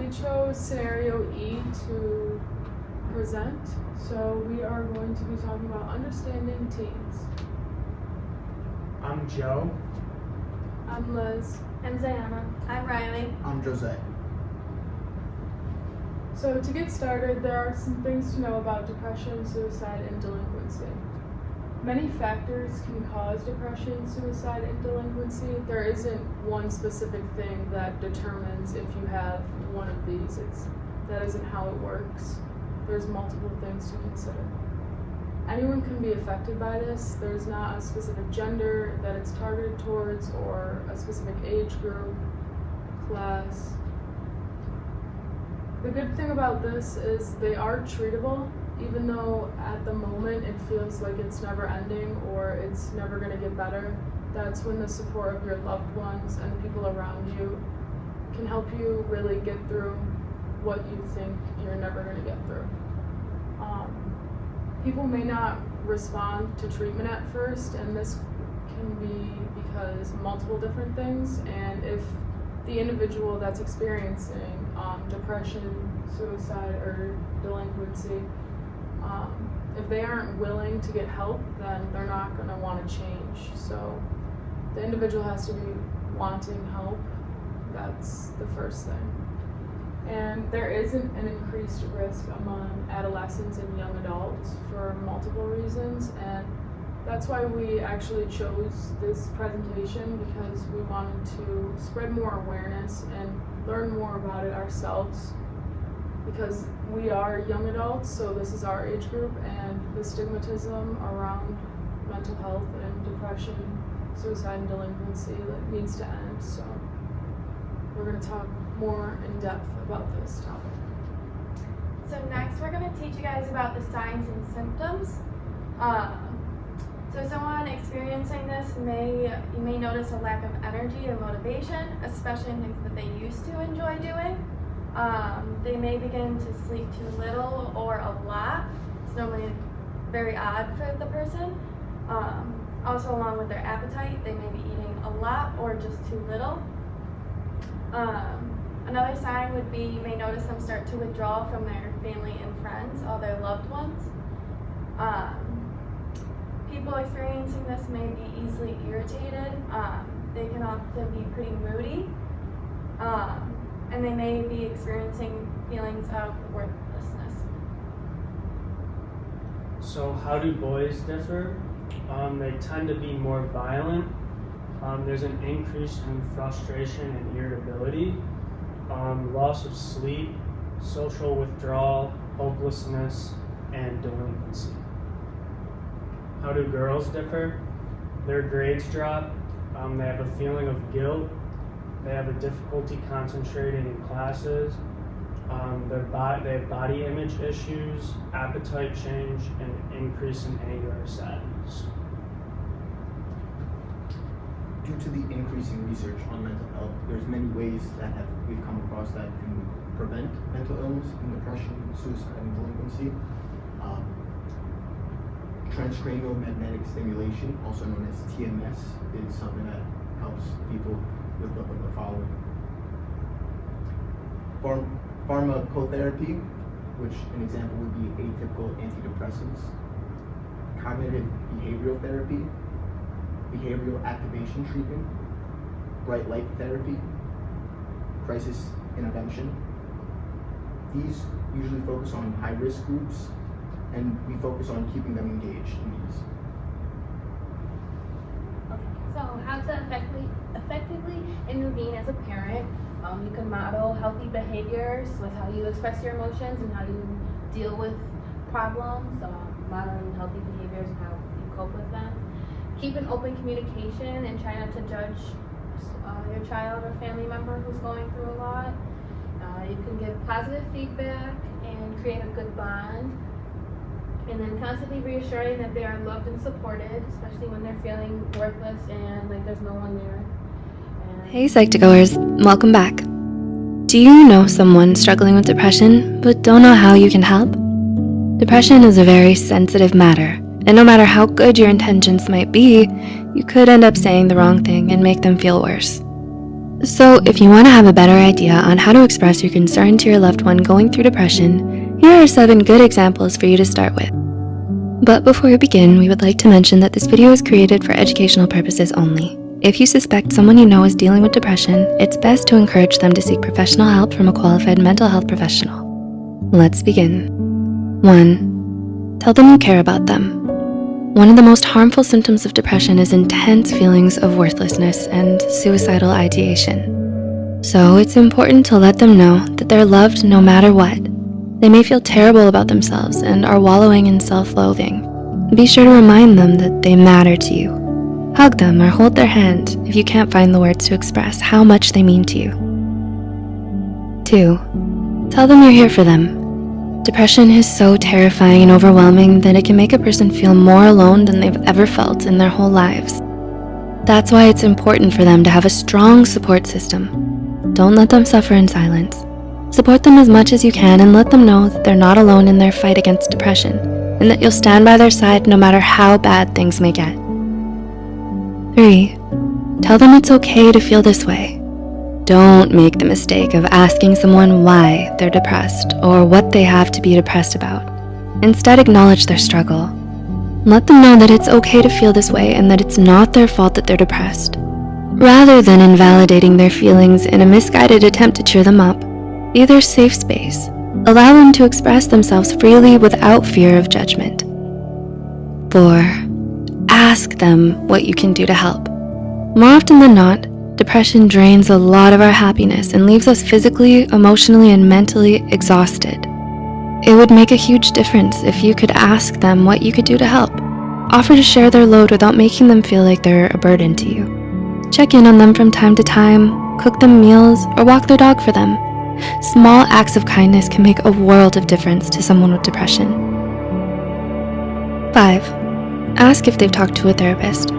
we chose scenario E to present. So we are going to be talking about understanding teens. I'm Joe. I'm Liz. I'm Zayana. I'm Riley. I'm Jose. So to get started, there are some things to know about depression, suicide, and delinquency. Many factors can cause depression, suicide, and delinquency. There isn't one specific thing that determines if you have one of these. That isn't how it works. There's multiple things to consider. Anyone can be affected by this. There's not a specific gender that it's targeted towards or a specific age group, class. The good thing about this is they are treatable, even though at the moment it feels like it's never ending or it's never going to get better. That's when the support of your loved ones and the people around you can help you really get through what you think you're never going to get through. People may not respond to treatment at first, and this can be because multiple different things, and if the individual that's experiencing depression, suicide, or delinquency, if they aren't willing to get help, then they're not going to want to change. So the individual has to be wanting help. That's the first thing. And there is an increased risk among adolescents and young adults for multiple reasons, and that's why we actually chose this presentation, because we wanted to spread more awareness and learn more about it ourselves, because we are young adults, so this is our age group, and the stigmatism around mental health and depression, suicide, and delinquency that needs to end. So we're going to talk more in depth about this topic. So next we're going to teach you guys about the signs and symptoms. So someone experiencing this you may notice a lack of energy or motivation, especially in things that they used to enjoy doing. They may begin to sleep too little or a lot. It's normally very odd for the person. Also, along with their appetite, they may be eating a lot or just too little. Another sign would be you may notice them start to withdraw from their family and friends, all their loved ones. People experiencing this may be easily irritated. They can often be pretty moody. And they may be experiencing feelings of worthlessness. So how do boys differ? They tend to be more violent. There's an increase in frustration and irritability, loss of sleep, social withdrawal, hopelessness, and delinquency. How do girls differ? Their grades drop. They have a feeling of guilt. They have a difficulty concentrating in classes. They have body image issues, appetite change, and increase in anger or sadness. Due to the increasing research on mental health, there's many ways that we've come across that can prevent mental illness and depression, suicide, and delinquency. Transcranial magnetic stimulation, also known as TMS, is something that helps people with the following. Pharmacotherapy, which an example would be atypical antidepressants. Cognitive behavioral therapy, behavioral activation treatment, bright light therapy, crisis intervention. These usually focus on high-risk groups, and we focus on keeping them engaged in these. Okay, so how to effectively intervene as a parent. You can model healthy behaviors with how you express your emotions and how you deal with problems, modeling healthy behaviors and how you cope with them. Keep an open communication and try not to judge your child or family member who's going through a lot. You can give positive feedback and create a good bond. And then constantly reassuring that they are loved and supported, especially when they're feeling worthless and like there's no one there. Hey Psych2Goers, welcome back. Do you know someone struggling with depression but don't know how you can help? Depression is a very sensitive matter, and no matter how good your intentions might be, you could end up saying the wrong thing and make them feel worse. So if you want to have a better idea on how to express your concern to your loved one going through depression, here are 7 good examples for you to start with. But before we begin, we would like to mention that this video is created for educational purposes only. If you suspect someone you know is dealing with depression, it's best to encourage them to seek professional help from a qualified mental health professional. Let's begin. 1. Tell them you care about them. One of the most harmful symptoms of depression is intense feelings of worthlessness and suicidal ideation. So it's important to let them know that they're loved no matter what. They may feel terrible about themselves and are wallowing in self-loathing. Be sure to remind them that they matter to you. Hug them or hold their hand if you can't find the words to express how much they mean to you. 2. Tell them you're here for them. Depression is so terrifying and overwhelming that it can make a person feel more alone than they've ever felt in their whole lives. That's why it's important for them to have a strong support system. Don't let them suffer in silence. Support them as much as you can and let them know that they're not alone in their fight against depression and that you'll stand by their side no matter how bad things may get. 3. Tell them it's okay to feel this way. Don't make the mistake of asking someone why they're depressed or what they have to be depressed about. Instead, acknowledge their struggle. Let them know that it's okay to feel this way and that it's not their fault that they're depressed. Rather than invalidating their feelings in a misguided attempt to cheer them up, be their safe space. Allow them to express themselves freely without fear of judgment. 4. Ask them what you can do to help. More often than not, depression drains a lot of our happiness and leaves us physically, emotionally, and mentally exhausted. It would make a huge difference if you could ask them what you could do to help. Offer to share their load without making them feel like they're a burden to you. Check in on them from time to time, cook them meals, or walk their dog for them. Small acts of kindness can make a world of difference to someone with depression. 5. Ask if they've talked to a therapist.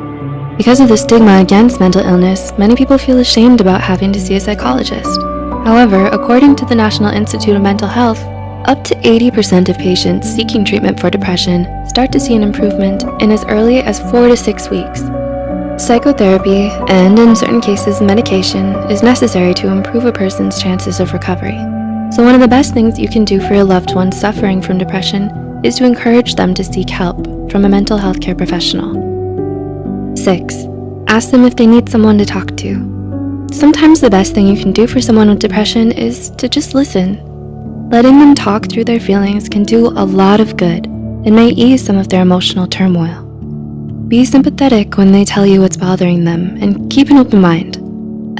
Because of the stigma against mental illness, many people feel ashamed about having to see a psychologist. However, according to the National Institute of Mental Health, up to 80% of patients seeking treatment for depression start to see an improvement in as early as 4 to 6 weeks. Psychotherapy, and in certain cases medication, is necessary to improve a person's chances of recovery. So one of the best things you can do for your loved one suffering from depression is to encourage them to seek help from a mental health care professional. 6. Ask them if they need someone to talk to. Sometimes the best thing you can do for someone with depression is to just listen. Letting them talk through their feelings can do a lot of good and may ease some of their emotional turmoil. Be sympathetic when they tell you what's bothering them and keep an open mind.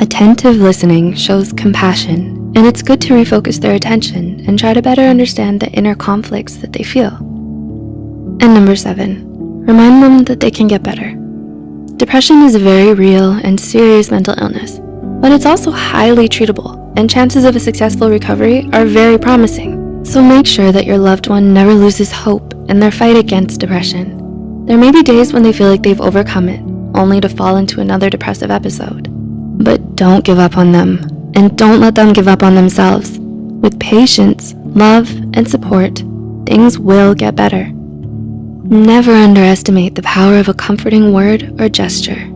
Attentive listening shows compassion, and it's good to refocus their attention and try to better understand the inner conflicts that they feel. And number 7, remind them that they can get better. Depression is a very real and serious mental illness, but it's also highly treatable, and chances of a successful recovery are very promising. So make sure that your loved one never loses hope in their fight against depression. There may be days when they feel like they've overcome it, only to fall into another depressive episode. But don't give up on them, and don't let them give up on themselves. With patience, love, and support, things will get better. Never underestimate the power of a comforting word or gesture.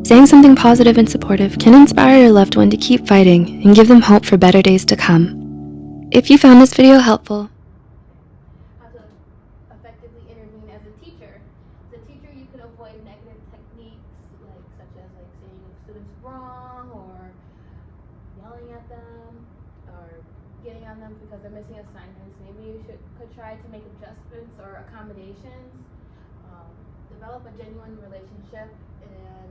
Saying something positive and supportive can inspire your loved one to keep fighting and give them hope for better days to come. If you found this video helpful, How to effectively intervene as a teacher. As a teacher, you can avoid negative techniques such as saying if students wrong or yelling at them or getting on them because they're missing assignments. Maybe you could try to make adjustments or accommodations. Develop a genuine relationship and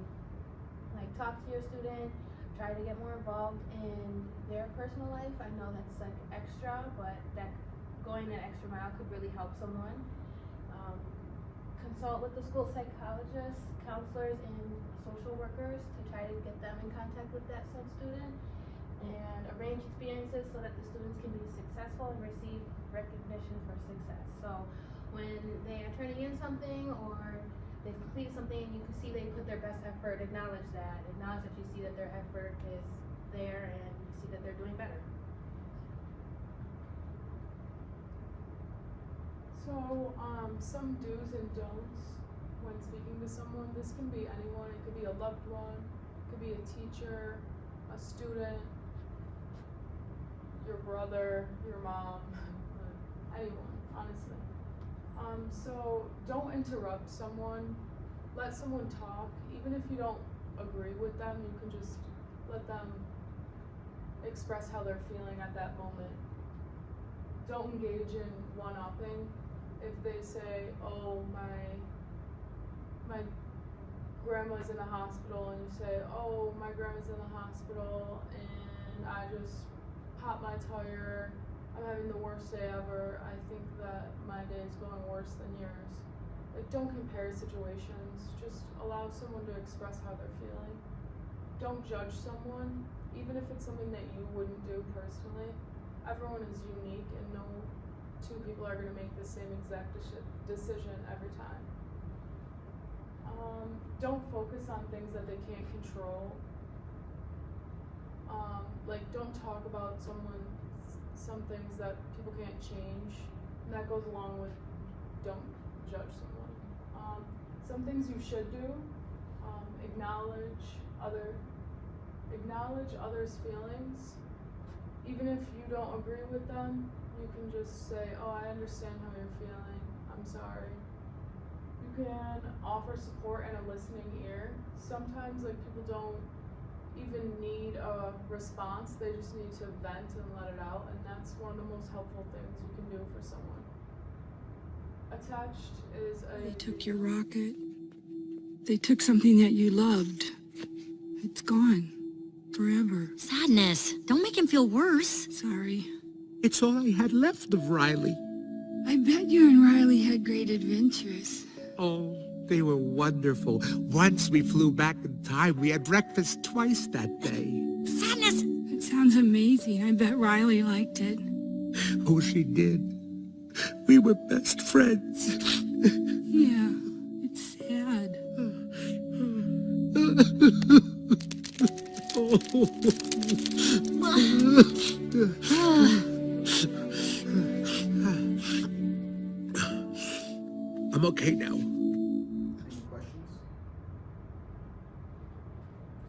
talk to your student. Try to get more involved in their personal life. I know that's extra, but going that extra mile could really help someone. Consult with the school psychologists, counselors, and social workers to try to get them in contact with that said student, and arrange experiences so that the students can be successful and receive recognition for success. So when they are turning in something or they've completed something and you can see they put their best effort, acknowledge that you see that their effort is there and you see that they're doing better. So, some do's and don'ts when speaking to someone. This can be anyone. It could be a loved one, it could be a teacher, a student, your brother, your mom, anyone, honestly. So don't interrupt someone. Let someone talk. Even if you don't agree with them, you can just let them express how they're feeling at that moment. Don't engage in one-upping. If they say, oh, my grandma's in the hospital, and you say, oh, my grandma's in the hospital, and I just popped my tire, I'm having the worst day ever, I think that my day is going worse than yours. Like, don't compare situations, just allow someone to express how they're feeling. Don't judge someone, even if it's something that you wouldn't do personally. Everyone is unique, and no two people are going to make the same exact decision every time. Don't focus on things that they can't control. Like, don't talk about some things that people can't change. And that goes along with don't judge someone. Some things you should do, acknowledge others' feelings. Even if you don't agree with them, you can just say, oh, I understand how you're feeling, I'm sorry. You can offer support and a listening ear. Sometimes, like, people don't even need a response, they just need to vent and let it out, and that's one of the most helpful things you can do for someone. Attached is They took your rocket. They took something that you loved. It's gone. Forever. Sadness. Don't make him feel worse. Sorry. It's all I had left of Riley. I bet you and Riley had great adventures. Oh, they were wonderful. Once we flew back in time, we had breakfast twice that day. Sadness. It sounds amazing. I bet Riley liked it. Oh, she did. We were best friends. Yeah, it's sad. I'm okay now.